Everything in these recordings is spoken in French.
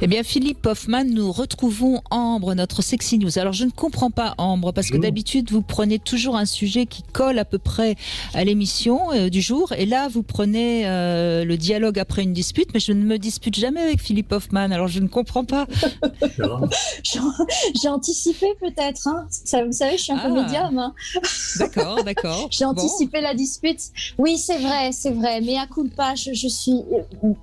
Eh bien, Philippe Hoffmann, nous retrouvons Ambre, notre Sexy News. Alors, je ne comprends pas, Ambre, parce que d'habitude, vous prenez toujours un sujet qui colle à peu près à l'émission du jour. Et là, vous prenez le dialogue après une dispute, mais je ne me dispute jamais avec Philippe Hoffmann. Alors, je ne comprends pas. J'ai anticipé peut-être. Hein. Ça, vous savez, je suis un peu médium. Hein. D'accord. J'ai anticipé la dispute. Oui, c'est vrai. Mais à culpa, je suis...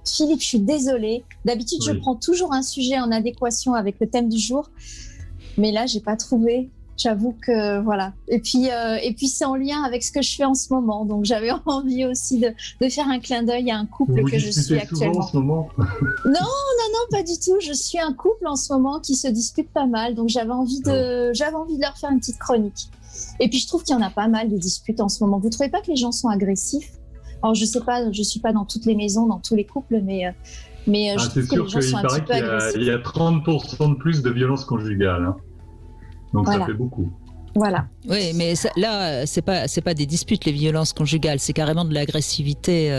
Philippe, je suis désolée. D'habitude, je prends toujours un sujet en adéquation avec le thème du jour. Mais là, j'ai pas trouvé. J'avoue que voilà. Et puis c'est en lien avec ce que je fais en ce moment. Donc j'avais envie aussi de faire un clin d'œil à un couple que je suis actuellement. En ce moment non, pas du tout. Je suis un couple en ce moment qui se dispute pas mal. Donc j'avais envie de leur faire une petite chronique. Et puis je trouve qu'il y en a pas mal de disputes en ce moment. Vous trouvez pas que les gens sont agressifs? Alors je sais pas, je suis pas dans toutes les maisons, dans tous les couples, mais je trouve que les gens sont un petit peu agressifs. Il y a 30% de plus de violence conjugale. Hein. Donc ça fait beaucoup. Voilà. Oui, mais là, c'est pas des disputes, les violences conjugales, c'est carrément de l'agressivité.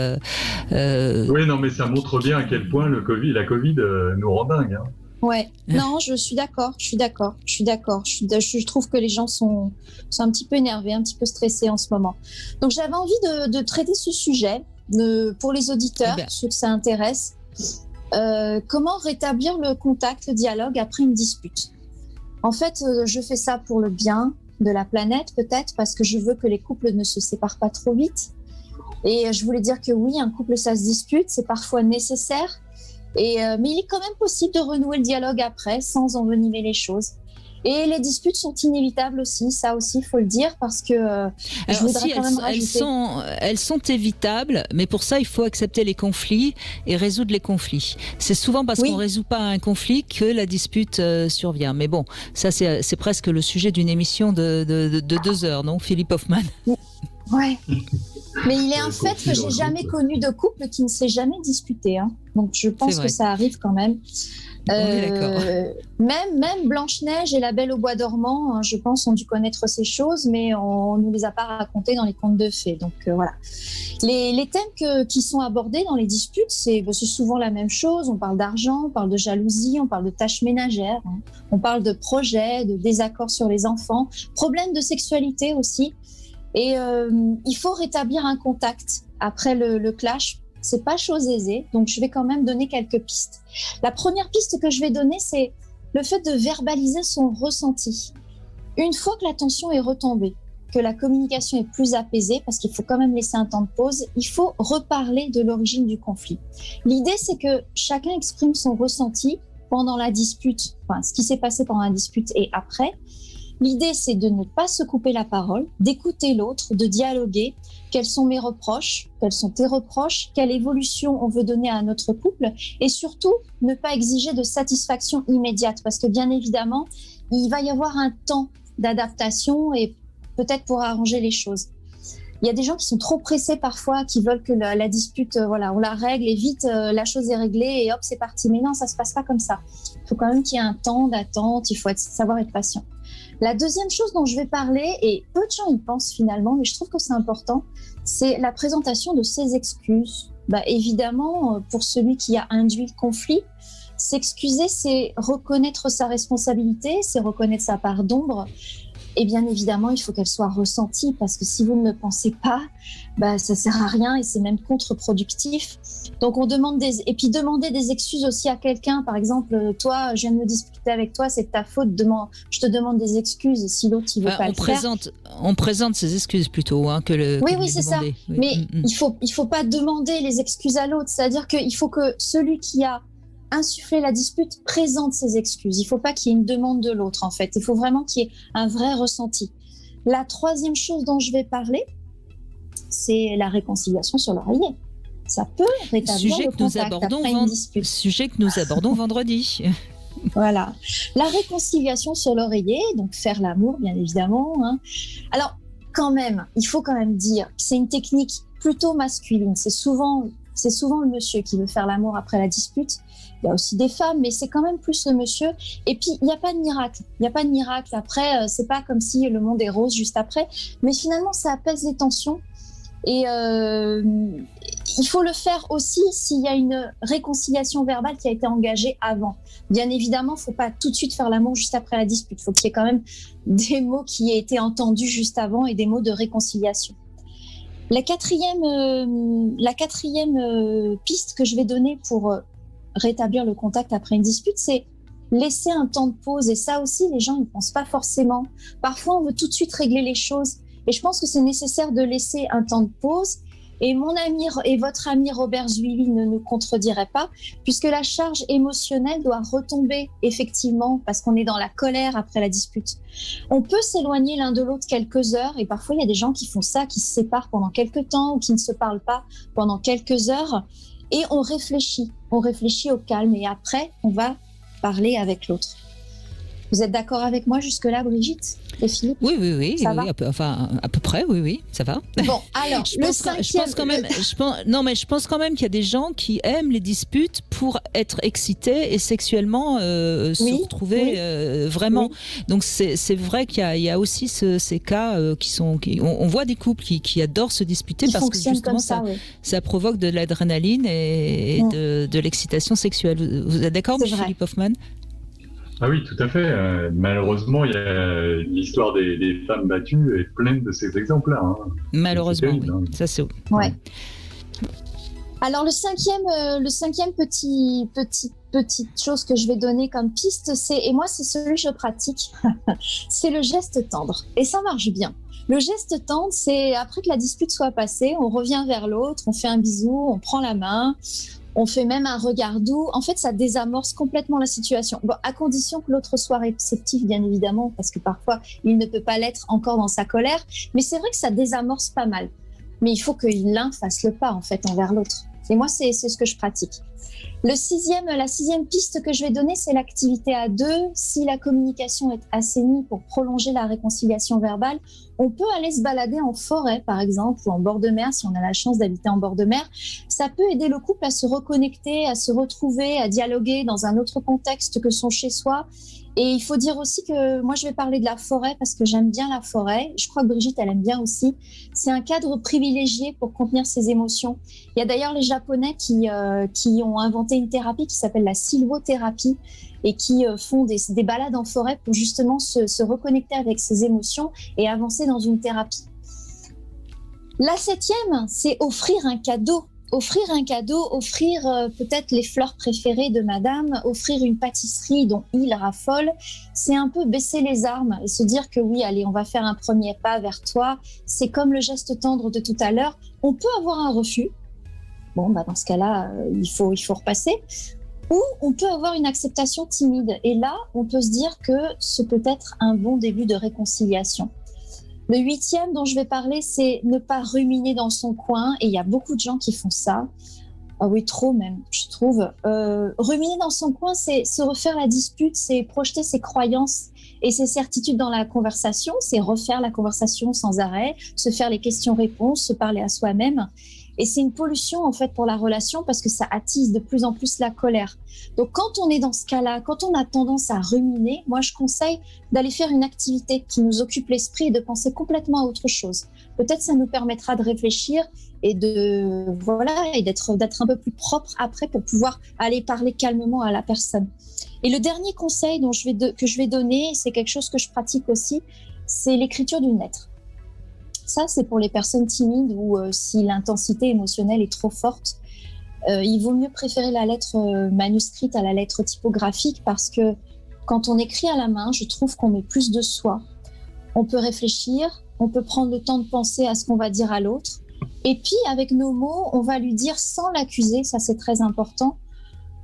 Oui, non, mais ça montre bien à quel point la Covid nous rend dingue. Hein. Ouais. Non, je suis d'accord. Je trouve que les gens sont un petit peu énervés, un petit peu stressés en ce moment. Donc j'avais envie de traiter ce sujet pour les auditeurs, ceux que ça intéresse. Comment rétablir le contact, le dialogue après une dispute? En fait, je fais ça pour le bien de la planète, peut-être, parce que je veux que les couples ne se séparent pas trop vite. Et je voulais dire que oui, un couple, ça se dispute, c'est parfois nécessaire. Mais il est quand même possible de renouer le dialogue après, sans envenimer les choses. Et les disputes sont inévitables aussi, ça aussi, il faut le dire, parce que je voudrais quand même rajouter... Elles sont évitables, mais pour ça, il faut accepter les conflits et résoudre les conflits. C'est souvent parce qu'on ne résout pas un conflit que la dispute survient. Mais bon, ça, c'est presque le sujet d'une émission de 2 heures, non, Philippe Hoffmann? Ouais. Mais il est un fait que j'ai jamais connu de couple qui ne s'est jamais disputé. Hein. Donc je pense que ça arrive quand même. On est d'accord. Même Blanche-Neige et la Belle au bois dormant, hein, je pense, ont dû connaître ces choses, mais on ne nous les a pas racontées dans les contes de fées. Donc voilà. Les thèmes qui sont abordés dans les disputes, c'est souvent la même chose. On parle d'argent, on parle de jalousie, on parle de tâches ménagères, hein. On parle de projets, de désaccords sur les enfants, problèmes de sexualité aussi. Et il faut rétablir un contact après le clash. C'est pas chose aisée, donc je vais quand même donner quelques pistes. La première piste que je vais donner, c'est le fait de verbaliser son ressenti. Une fois que la tension est retombée, que la communication est plus apaisée, parce qu'il faut quand même laisser un temps de pause, il faut reparler de l'origine du conflit. L'idée, c'est que chacun exprime son ressenti pendant la dispute, enfin ce qui s'est passé pendant la dispute et après. L'idée, c'est de ne pas se couper la parole, d'écouter l'autre, de dialoguer. Quels sont mes reproches? Quels sont tes reproches? Quelle évolution on veut donner à notre couple? Et surtout, ne pas exiger de satisfaction immédiate, parce que bien évidemment, il va y avoir un temps d'adaptation et peut-être pour arranger les choses. Il y a des gens qui sont trop pressés parfois, qui veulent que la dispute, on la règle et vite, la chose est réglée et hop, c'est parti. Mais non, ça se passe pas comme ça. Il faut quand même qu'il y ait un temps d'attente, il faut savoir être patient. La deuxième chose dont je vais parler, et peu de gens y pensent finalement, mais je trouve que c'est important, c'est la présentation de ses excuses. Évidemment, pour celui qui a induit le conflit, s'excuser, c'est reconnaître sa responsabilité, c'est reconnaître sa part d'ombre. Et bien évidemment, il faut qu'elle soit ressentie, parce que si vous ne le pensez pas, ça sert à rien et c'est même contre-productif. Donc on demande et puis demander des excuses aussi à quelqu'un. Par exemple, toi, je viens de me disputer avec toi, c'est de ta faute. Je te demande des excuses si l'autre il veut pas le faire. On présente ses excuses plutôt que le. Oui, c'est ça. Oui. Mais il faut pas demander les excuses à l'autre. C'est-à-dire qu'il faut que celui qui a insuffler la dispute présente ses excuses. Il ne faut pas qu'il y ait une demande de l'autre, en fait. Il faut vraiment qu'il y ait un vrai ressenti. La troisième chose dont je vais parler, c'est la réconciliation sur l'oreiller. Ça peut rétablir le contact après une dispute. Sujet que nous abordons vendredi. Voilà. La réconciliation sur l'oreiller, donc faire l'amour, bien évidemment. Hein. Alors, il faut quand même dire que c'est une technique plutôt masculine. C'est souvent le monsieur qui veut faire l'amour après la dispute. Il y a aussi des femmes, mais c'est quand même plus le monsieur. Et puis, il n'y a pas de miracle. Il n'y a pas de miracle. Après, c'est pas comme si le monde est rose juste après. Mais finalement, ça apaise les tensions. Et Il faut le faire aussi s'il y a une réconciliation verbale qui a été engagée avant. Bien évidemment, il ne faut pas tout de suite faire l'amour juste après la dispute. Il faut qu'il y ait quand même des mots qui aient été entendus juste avant et des mots de réconciliation. La quatrième piste que je vais donner pour rétablir le contact après une dispute, c'est laisser un temps de pause. Et ça aussi, les gens ne pensent pas forcément. Parfois, on veut tout de suite régler les choses. Et je pense que c'est nécessaire de laisser un temps de pause. Et mon ami et votre ami Robert Zuili ne nous contredirait pas, puisque la charge émotionnelle doit retomber effectivement parce qu'on est dans la colère après la dispute. On peut s'éloigner l'un de l'autre quelques heures, et parfois il y a des gens qui font ça, qui se séparent pendant quelques temps ou qui ne se parlent pas pendant quelques heures, et on réfléchit au calme, et après on va parler avec l'autre. Vous êtes d'accord avec moi jusque-là, Brigitte et Philippe? Oui, ça va à peu près, oui, ça va. Bon, alors, je pense quand même qu'il y a des gens qui aiment les disputes pour être excités et sexuellement se retrouver vraiment. Oui. Donc c'est vrai qu'il y a aussi ces cas on voit des couples qui adorent se disputer parce que justement ça provoque de l'adrénaline et de l'excitation sexuelle. Vous êtes d'accord, Philippe Hoffmann? Ah oui, tout à fait. Malheureusement, il y a l'histoire des femmes battues est pleine de ces exemples-là. Hein. Malheureusement, terrible, oui. Ça c'est. Ouais. Alors le cinquième petite chose que je vais donner comme piste, et moi c'est celui que je pratique, c'est le geste tendre. Et ça marche bien. Le geste tendre, c'est après que la dispute soit passée, on revient vers l'autre, on fait un bisou, on prend la main. On fait même un regard doux. En fait, ça désamorce complètement la situation. Bon, à condition que l'autre soit réceptif, bien évidemment, parce que parfois, il ne peut pas l'être encore dans sa colère. Mais c'est vrai que ça désamorce pas mal. Mais il faut que l'un fasse le pas, en fait, envers l'autre. Et moi, c'est ce que je pratique. La sixième piste que je vais donner, c'est l'activité à deux. Si la communication est assainie pour prolonger la réconciliation verbale, on peut aller se balader en forêt, par exemple, ou en bord de mer, si on a la chance d'habiter en bord de mer. Ça peut aider le couple à se reconnecter, à se retrouver, à dialoguer dans un autre contexte que son chez-soi. Et il faut dire aussi que moi, je vais parler de la forêt parce que j'aime bien la forêt. Je crois que Brigitte, elle aime bien aussi. C'est un cadre privilégié pour contenir ses émotions. Il y a d'ailleurs les Japonais qui ont inventé une thérapie qui s'appelle la sylvothérapie et qui font des balades en forêt pour justement se reconnecter avec ses émotions et avancer dans une thérapie. La septième, c'est offrir un cadeau. Offrir un cadeau, offrir peut-être les fleurs préférées de madame, offrir une pâtisserie dont il raffole, c'est un peu baisser les armes et se dire que oui, allez, on va faire un premier pas vers toi. C'est comme le geste tendre de tout à l'heure. On peut avoir un refus. Bon, dans ce cas-là, il faut repasser. Ou on peut avoir une acceptation timide. Et là, on peut se dire que ce peut être un bon début de réconciliation. Le huitième dont je vais parler, c'est ne pas ruminer dans son coin. Et il y a beaucoup de gens qui font ça. Ah oui, trop même, je trouve. Ruminer dans son coin, c'est se refaire la dispute, c'est projeter ses croyances et ses certitudes dans la conversation, c'est refaire la conversation sans arrêt, se faire les questions-réponses, se parler à soi-même. Et c'est une pollution en fait pour la relation parce que ça attise de plus en plus la colère. Donc quand on est dans ce cas-là, quand on a tendance à ruminer, moi je conseille d'aller faire une activité qui nous occupe l'esprit et de penser complètement à autre chose. Peut-être ça nous permettra de réfléchir et d'être un peu plus propre après pour pouvoir aller parler calmement à la personne. Et le dernier conseil que je vais donner, c'est quelque chose que je pratique aussi, c'est l'écriture d'une lettre. Ça, c'est pour les personnes timides ou si l'intensité émotionnelle est trop forte. Il vaut mieux préférer la lettre manuscrite à la lettre typographique parce que quand on écrit à la main, je trouve qu'on met plus de soi. On peut réfléchir, on peut prendre le temps de penser à ce qu'on va dire à l'autre. Et puis, avec nos mots, on va lui dire sans l'accuser, ça c'est très important,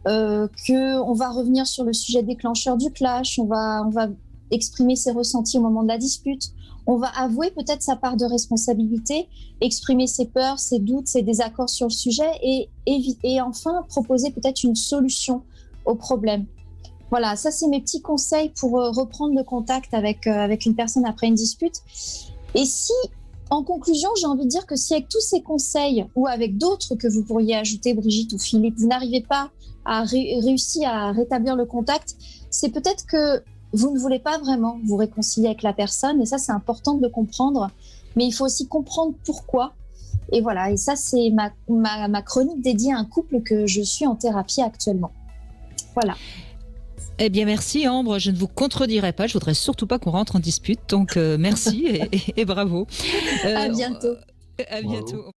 qu'on va revenir sur le sujet déclencheur du clash, on va exprimer ses ressentis au moment de la dispute, on va avouer peut-être sa part de responsabilité, exprimer ses peurs, ses doutes, ses désaccords sur le sujet et enfin proposer peut-être une solution au problème. Voilà, ça c'est mes petits conseils pour reprendre le contact avec une personne après une dispute. Et si, en conclusion, j'ai envie de dire que si avec tous ces conseils ou avec d'autres que vous pourriez ajouter, Brigitte ou Philippe, vous n'arrivez pas à réussir à rétablir le contact, c'est peut-être que vous ne voulez pas vraiment vous réconcilier avec la personne, et ça c'est important de le comprendre, mais il faut aussi comprendre pourquoi. Et voilà, et ça, c'est ma chronique dédiée à un couple que je suis en thérapie actuellement. Voilà. Eh bien, merci Ambre, je ne vous contredirai pas, je voudrais surtout pas qu'on rentre en dispute, donc merci et bravo. À bientôt. À bientôt.